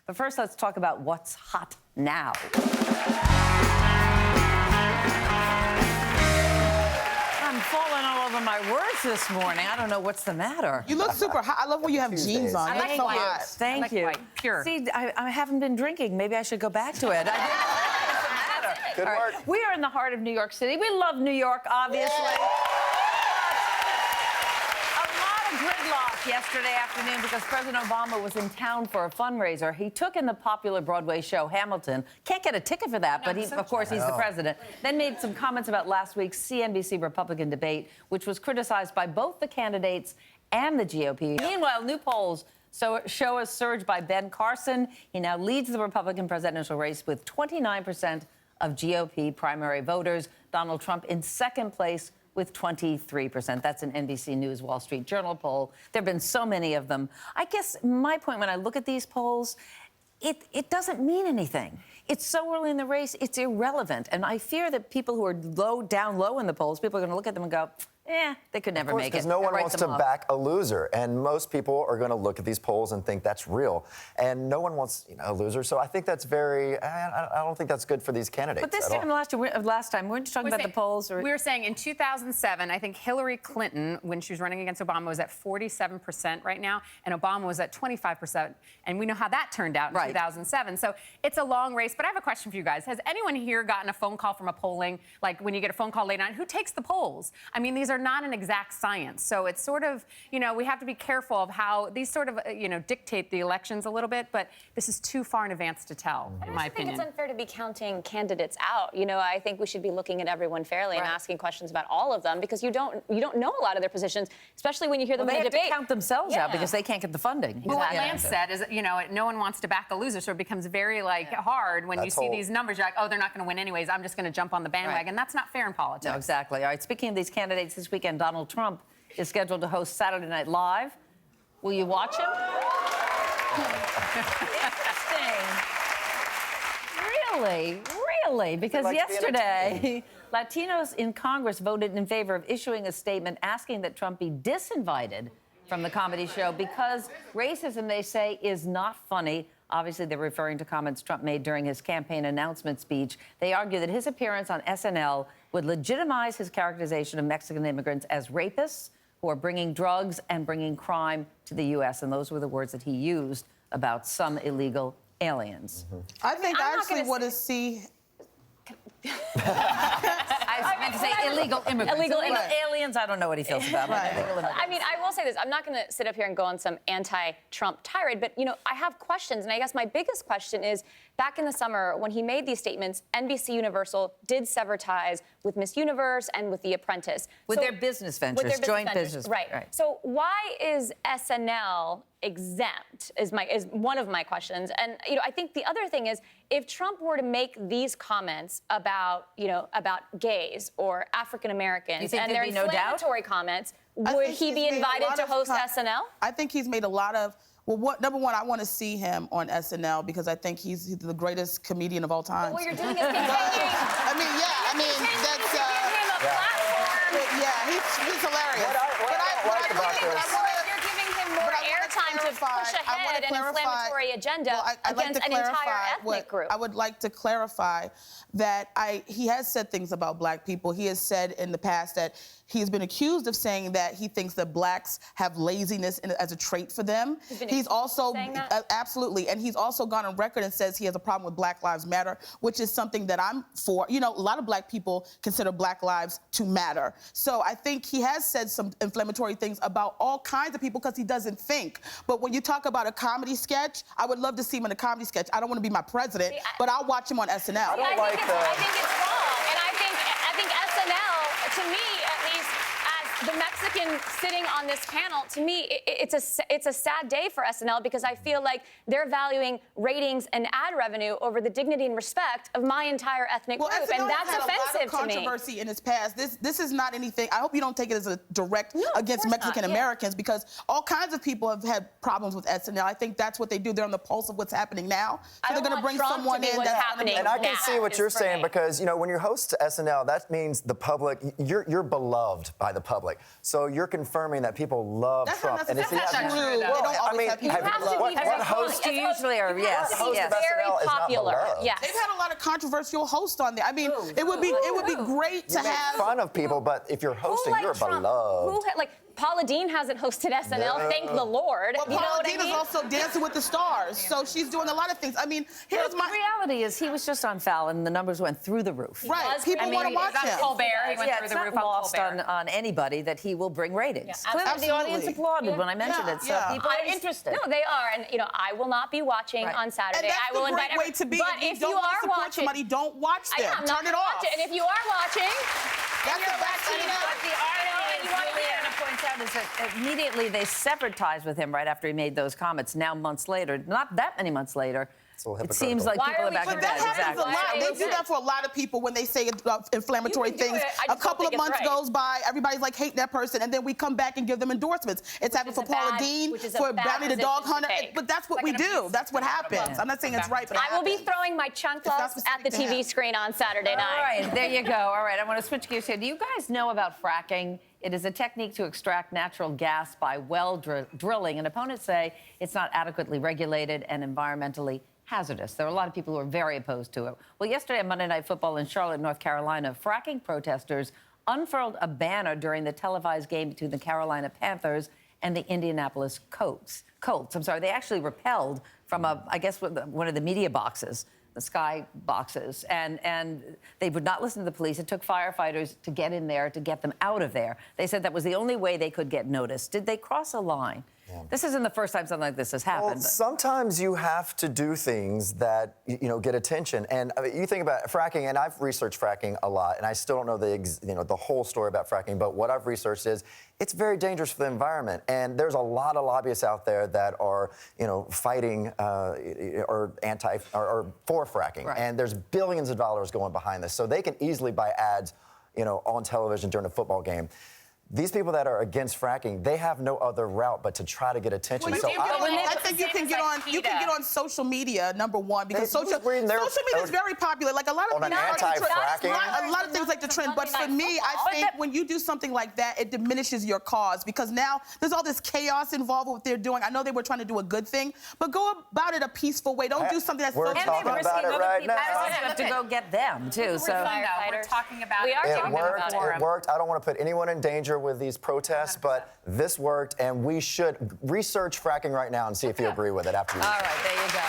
But first, let's talk about what's hot now. I'm falling all over my words this morning. I don't know what's the matter. You look super hot. I love when you have jeans on. Thank You're so you. hot. Thank you. Pure. See, I haven't been drinking. Maybe I should go back to it. Good work. We are in the heart of New York City. We love New York, obviously. A lot of gridlock yesterday afternoon because President Obama was in town for a fundraiser. He took in the popular Broadway show Hamilton. Can't get a ticket for that, but of course he's the president. Then made some comments about last week's CNBC Republican debate, which was criticized by both the candidates and the GOP. Meanwhile, new polls show a surge by Ben Carson. He now leads the Republican presidential race with 29% of GOP primary voters. Donald Trump in second place with 23%. That's an NBC News Wall Street Journal poll. There have been so many of them. I guess my point when I look at these polls, it doesn't mean anything. It's so early in the race, it's irrelevant. And I fear that people who are down low in the polls, people are going to look at them and go, they could never make it. Because no one wants to back a loser, and most people are going to look at these polls and think that's real, and no one wants a loser. So I think that's I don't think that's good for these candidates. But this time last time, weren't you talking about the polls? Or? We were saying in 2007, I think Hillary Clinton, when she was running against Obama, was at 47% right now, and Obama was at 25%, and we know how that turned out in 2007. So it's a long race. But I have a question for you guys: has anyone here gotten a phone call from a polling, like when you get a phone call late night? Who takes the polls? I mean, these are not an exact science. So it's sort of, we have to be careful of how these sort of, dictate the elections a little bit, but this is too far in advance to tell, in my opinion. I think it's unfair to be counting candidates out. I think we should be looking at everyone fairly and asking questions about all of them because you don't know a lot of their positions, especially when you hear them in a debate. They have to count themselves out because they can't get the funding. Well, what Lance said is, no one wants to back a loser, so it becomes very, hard when you see these numbers. You're like, oh, they're not going to win anyways. I'm just going to jump on the bandwagon. That's not fair in politics. No, exactly. All right, speaking of these candidates this weekend, Donald Trump is scheduled to host Saturday Night Live. Will you watch him? Interesting. Really? Because yesterday, Latinos in Congress voted in favor of issuing a statement asking that Trump be disinvited from the comedy show because racism, they say, is not funny. Obviously, they're referring to comments Trump made during his campaign announcement speech. They argue that his appearance on SNL would legitimize his characterization of Mexican immigrants as rapists who are bringing drugs and bringing crime to the U.S. And those were the words that he used about some illegal aliens. I think I actually want to see... I meant to say illegal immigrants. Illegal aliens, I don't know what he feels about. I mean, I will say this. I'm not going to sit up here and go on some anti-Trump tirade, but, I have questions. And I guess my biggest question is, back in the summer, when he made these statements, NBC Universal did sever ties with Miss Universe and with The Apprentice. With their business ventures, joint business. Right. So why is SNL exempt is one of my questions. And, I think the other thing is, if Trump were to make these comments about gays or African Americans and their inflammatory comments, would he be invited to host SNL? I think he's made a lot of... Well, number one, I want to see him on SNL because I think he's the greatest comedian of all time. But what you're doing is continuing... that's... he's hilarious. You're giving him more airtime to push ahead an inflammatory agenda against an entire ethnic group. I would like to clarify that he has said things about black people. He has said in the past that he's been accused of saying that he thinks that blacks have laziness as a trait for them. He's also saying that? Absolutely, and he's also gone on record and says he has a problem with Black Lives Matter, which is something that I'm for. A lot of black people consider Black lives to matter. So I think he has said some inflammatory things about all kinds of people because he doesn't think. But when you talk about a comedy sketch, I would love to see him in a comedy sketch. I don't want to be my president, but I'll watch him on SNL. I think it's wrong, and I think SNL, to me at least, as the Mexican sitting on this panel, to me, it's a sad day for SNL because I feel like they're valuing ratings and ad revenue over the dignity and respect of my entire ethnic group, SNL and that's had offensive a lot of controversy in its past. This is not anything. I hope you don't take it as a direct against Mexican Americans because all kinds of people have had problems with SNL. I think that's what they do. They're on the pulse of what's happening now. So they're going to bring someone in that's happening. And I can see what you're saying because when you host SNL, that means the public. You're beloved by the public. public. So you're confirming that people love That's Trump. not And necessarily it's the true. average- They don't Well, I always mean, have people You have to be what host? You usually are, yes. What host yes. of Very SNL is not popular. beloved? Yes. They've had a lot of controversial hosts on there. I mean, it would be great to You make have. fun of people, but if you're hosting, Who you're liked Trump? beloved. Like Paula Dean hasn't hosted SNL. No. Thank the Lord. Well, You know Paula what I Dean mean? is also Dancing with the Stars, so she's doing a lot of things. I mean, here's The my reality is he was just on Fallon, and the numbers went through the roof. right. People want to watch That's him. Colbert. He went Yeah, through it's the not roof on lost Colbert. on anybody that he will bring ratings. Yeah, Clearly, the audience absolutely. applauded when I mentioned Yeah, it, so yeah. people are interested. No, they are, and I will not be watching Right. on Saturday. And that's I will the great invite way to be. But if if you you don't want are to support watching, somebody, don't watch them. I'm not Turn it gonna off. watch it. And if you are watching, That's the best But thing. the irony, you wanna as Lilliana points out, is that immediately they severed ties with him right after he made those comments. Now, months later, not that many months later, a little it seems hypocritical. like Why people are are we back trying in But to bed. that happens Exactly. a lot. Why They do that for a lot of people when they say inflammatory You can do things. it. I A just couple don't of think it's months right. goes by, everybody's like hating that person, and then we come back and give them endorsements. It's happened for is a Paula bad- Dean, which is a for bad Bounty the Dog position to Hunter. take. But that's what Like we an do. abuse. That's what happens. I'm not saying it's right, but it I will be happens. throwing my chunklets at specific the to TV him. screen on Saturday night. All right, there you go. All right, I want to switch gears here. Do you guys know about fracking? It is a technique to extract natural gas by well drilling, and opponents say it's not adequately regulated and environmentally hazardous. There are a lot of people who are very opposed to it. Well, yesterday on Monday Night Football in Charlotte, North Carolina, fracking protesters unfurled a banner during the televised game between the Carolina Panthers and the Indianapolis Colts. They actually repelled from I guess one of the media boxes, the sky boxes, and they would not listen to the police. It took firefighters to get in there to get them out of there. They said that was the only way they could get noticed. Did they cross a line? Yeah. This isn't the first time something like this has happened. Well, sometimes you have to do things that get attention. And I mean, you think about fracking, and I've researched fracking a lot, and I still don't know the whole story about fracking. But what I've researched is it's very dangerous for the environment. And there's a lot of lobbyists out there that are fighting or for fracking. Right. And there's billions of dollars going behind this, so they can easily buy ads, on television during a football game. These people that are against fracking, they have no other route but to try to get attention. Well, So I think you can get on. You can get on social media. Number one, because social media is very popular. Like a lot of on an things like the trend. anti-fracking? A lot of things like the trend. But for me, I think when you do something like that, it diminishes your cause because now there's all this chaos involved with what they're doing. I know they were trying to do a good thing, but go about it a peaceful way. Don't do something that's We're so talking about it right now. Have to go get them too. So We're talking about We it. are It talking worked. about It worked. I don't want to put anyone in danger with these protests, but this worked, and we should research fracking right now and see if you agree with it after you. all right, there you go.